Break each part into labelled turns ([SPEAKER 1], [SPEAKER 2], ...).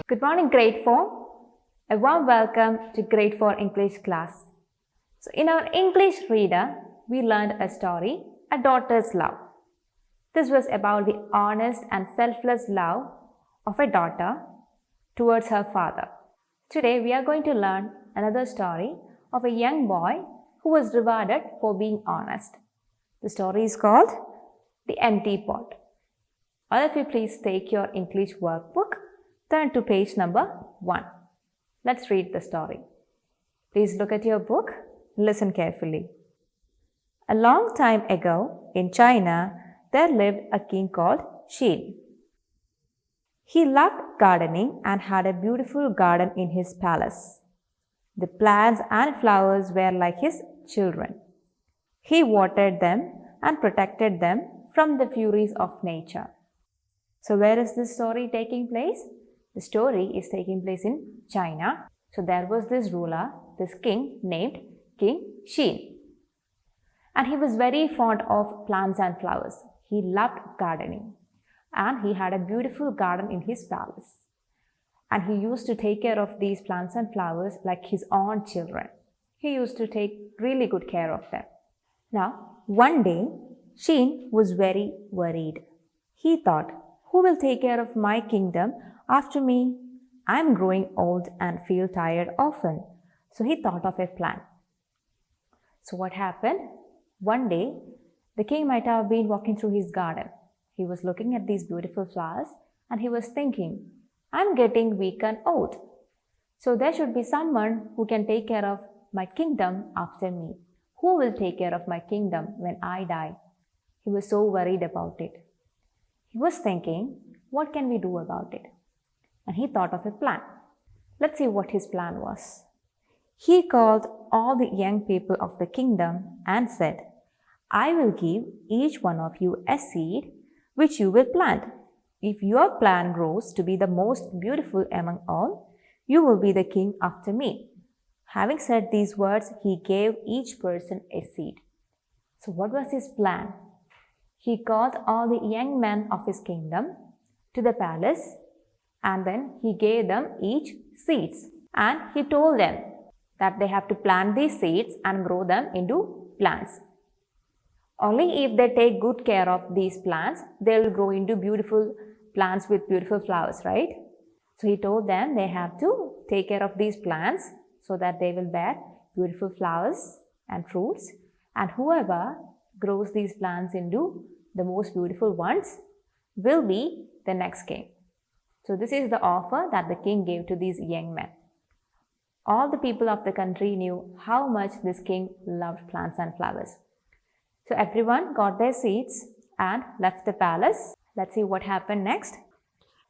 [SPEAKER 1] Good morning, grade 4. A warm welcome to grade 4 English class. So in our English reader, we learned a story, A Daughter's Love. This was about the honest and selfless love of a daughter towards her father. Today we are going to learn another story of a young boy who was rewarded for being honest. The story is called The Empty Pot. All of you please take your English workbook, turn to page number 1. Let's read the story. Please look at your book, listen carefully. A long time ago in China, there lived a king called Xin. He loved gardening and had a beautiful garden in his palace. The plants and flowers were like his children. He watered them and protected them from the furies of nature. So where is this story taking place? The story is taking place in China. So there was this ruler, this king named King Xin. And he was very fond of plants and flowers. He loved gardening. And he had a beautiful garden in his palace. And he used to take care of these plants and flowers like his own children. He used to take really good care of them. Now, one day, Xin was very worried. He thought, who will take care of my kingdom after me? I am growing old and feel tired often. So he thought of a plan. So what happened? One day, the king might have been walking through his garden. He was looking at these beautiful flowers and he was thinking, I'm getting weak and old. So there should be someone who can take care of my kingdom after me. Who will take care of my kingdom when I die? He was so worried about it. He was thinking, what can we do about it? And he thought of a plan. Let's see what his plan was. He called all the young people of the kingdom and said, I will give each one of you a seed which you will plant. If your plant grows to be the most beautiful among all, you will be the king after me. Having said these words, he gave each person a seed. So what was his plan? He called all the young men of his kingdom to the palace and then he gave them each seeds. And he told them that they have to plant these seeds and grow them into plants. Only if they take good care of these plants, they will grow into beautiful plants with beautiful flowers, right? So he told them they have to take care of these plants so that they will bear beautiful flowers and fruits. And whoever grows these plants into the most beautiful ones will be the next king. So this is the offer that the king gave to these young men. All the people of the country knew how much this king loved plants and flowers. So everyone got their seats and left the palace. Let's see what happened next.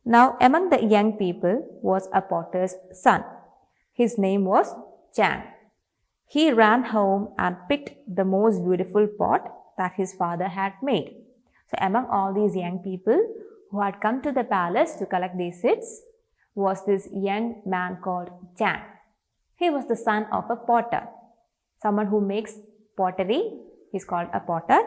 [SPEAKER 1] Now among the young people was a potter's son. His name was Chang. He ran home and picked the most beautiful pot that his father had made. So among all these young people who had come to the palace to collect these seeds was this young man called Chang. He was the son of a potter. Someone who makes pottery is called a potter.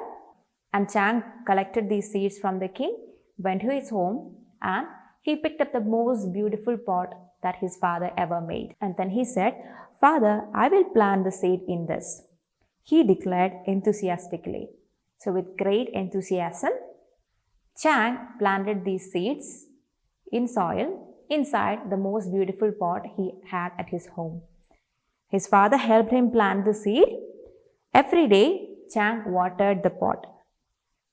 [SPEAKER 1] And Chang collected these seeds from the king, went to his home and he picked up the most beautiful pot that his father ever made. And then he said, Father, I will plant the seed in this. He declared enthusiastically. So with great enthusiasm, Chang planted these seeds in soil inside the most beautiful pot he had at his home. His father helped him plant the seed. Every day, Chang watered the pot.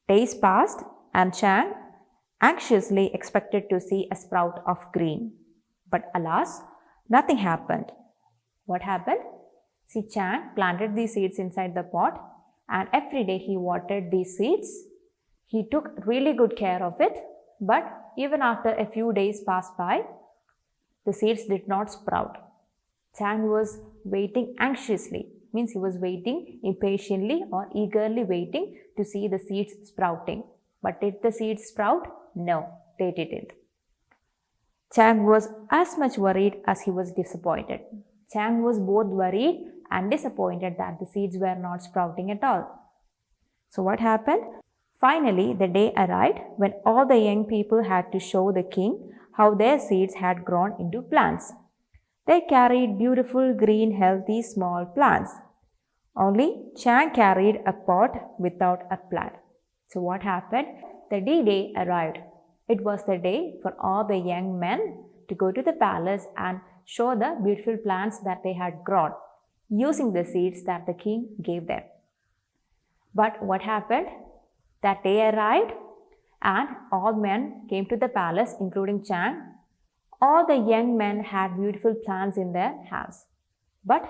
[SPEAKER 1] Days passed and Chang anxiously expected to see a sprout of green. But alas, nothing happened. What happened? See, Chang planted these seeds inside the pot and every day he watered these seeds. He took really good care of it, but even after a few days passed by, the seeds did not sprout. Chang was waiting anxiously, means he was waiting impatiently or eagerly waiting to see the seeds sprouting. But did the seeds sprout? No, they didn't. Chang was as much worried as he was disappointed. Chang was both worried and disappointed that the seeds were not sprouting at all. So what happened? Finally, the day arrived when all the young people had to show the king how their seeds had grown into plants. They carried beautiful, green, healthy, small plants. Only Chang carried a pot without a plant. So what happened? The D-Day arrived. It was the day for all the young men to go to the palace and show the beautiful plants that they had grown, using the seeds that the king gave them. But what happened? That day arrived and all men came to the palace, including Chang. All the young men had beautiful plants in their hands. But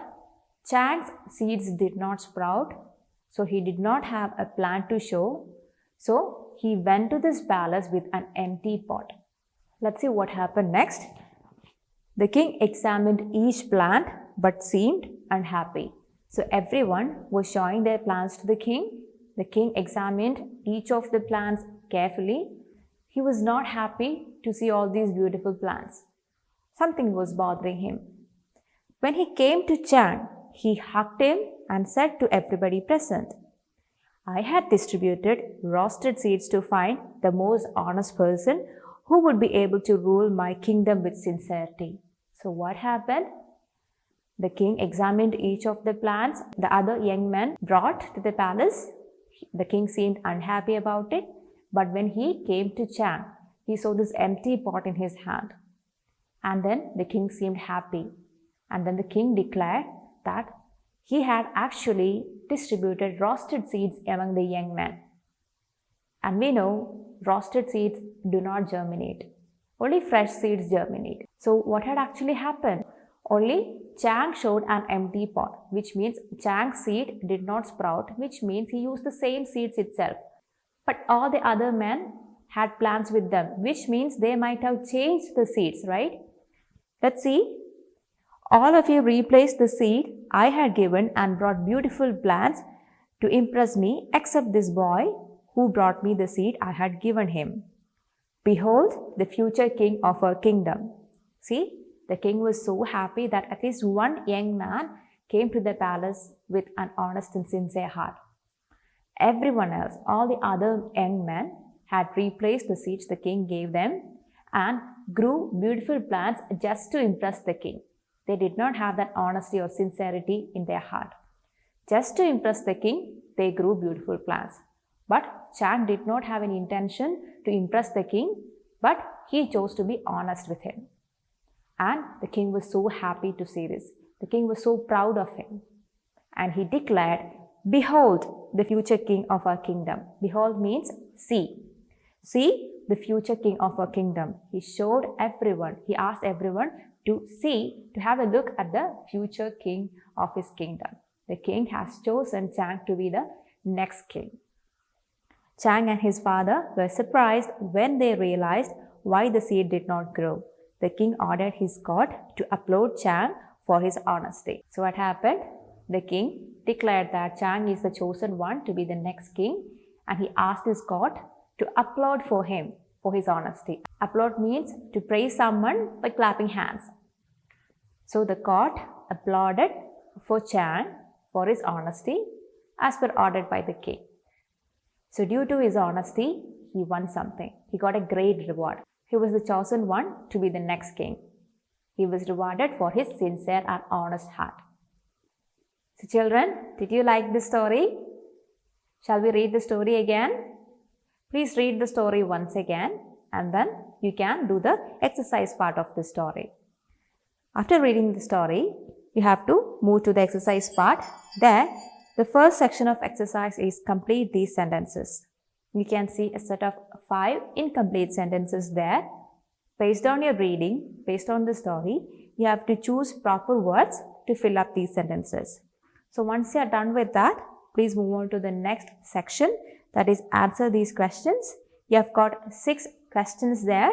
[SPEAKER 1] Chang's seeds did not sprout, so he did not have a plant to show. So he went to this palace with an empty pot. Let's see what happened next. The king examined each plant but seemed unhappy. So everyone was showing their plants to the king. The king examined each of the plants carefully. He was not happy to see all these beautiful plants. Something was bothering him. When he came to Chang, he hugged him and said to everybody present, I had distributed roasted seeds to find the most honest person who would be able to rule my kingdom with sincerity. So what happened? The king examined each of the plants the other young men brought to the palace. The king seemed unhappy about it, but when he came to Chang, he saw this empty pot in his hand. And then the king seemed happy. And then the king declared that he had actually distributed roasted seeds among the young men. And we know roasted seeds do not germinate. Only fresh seeds germinate. So what had actually happened? Only Chang showed an empty pot, which means Chang's seed did not sprout, which means he used the same seeds itself. But all the other men had plants with them, which means they might have changed the seeds, right? Let's see. All of you replaced the seed I had given and brought beautiful plants to impress me, except this boy who brought me the seed I had given him. Behold, the future king of our kingdom. See, the king was so happy that at least one young man came to the palace with an honest and sincere heart. Everyone else, all the other young men, had replaced the seeds the king gave them and grew beautiful plants just to impress the king. They did not have that honesty or sincerity in their heart. Just to impress the king, they grew beautiful plants. But Chang did not have any intention to impress the king, but he chose to be honest with him. And the king was so happy to see this. The king was so proud of him. And he declared, Behold, the future king of our kingdom. Behold means see. See the future king of our kingdom. He showed everyone, he asked everyone to see, to have a look at the future king of his kingdom. The king has chosen Chang to be the next king. Chang and his father were surprised when they realized why the seed did not grow. The king ordered his court to applaud Chang for his honesty. So what happened? The king declared that Chang is the chosen one to be the next king, and he asked his court to applaud for him for his honesty. Applaud means to praise someone by clapping hands. So the court applauded for Chang for his honesty as per ordered by the king. So due to his honesty, he won something. He got a great reward. He was the chosen one to be the next king. He was rewarded for his sincere and honest heart. So children, did you like this story? Shall we read the story again? Please read the story once again and then you can do the exercise part of the story. After reading the story, you have to move to the exercise part. There, the first section of exercise is complete these sentences. You can see a set of 5 incomplete sentences there. Based on your reading, based on the story, you have to choose proper words to fill up these sentences. So once you are done with that, please move on to the next section, that is answer these questions. You have got 6 questions there.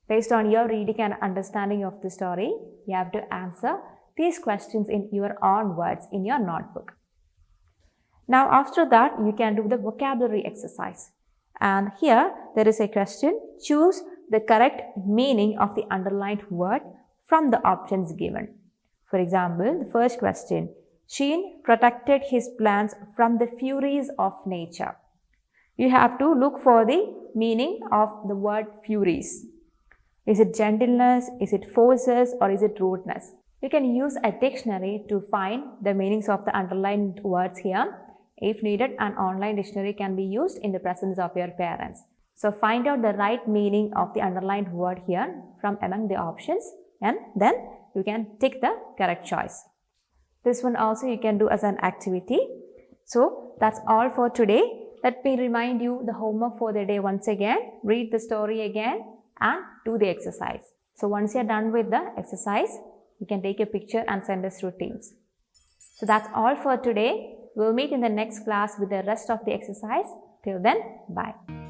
[SPEAKER 1] Based on your reading and understanding of the story, you have to answer these questions in your own words in your notebook. Now after that, you can do the vocabulary exercise. And here there is a question. Choose the correct meaning of the underlined word from the options given. For example, the first question, Sheen protected his plants from the furies of nature. You have to look for the meaning of the word furies. Is it gentleness? Is it forces? Or is it rudeness? You can use a dictionary to find the meanings of the underlined words here. If needed, an online dictionary can be used in the presence of your parents. So find out the right meaning of the underlined word here from among the options, and then you can tick the correct choice. This one also you can do as an activity. So that's all for today. Let me remind you the homework for the day once again. Read the story again and do the exercise. So once you're done with the exercise, you can take a picture and send us through Teams. So that's all for today. We'll meet in the next class with the rest of the exercise. Till then, bye.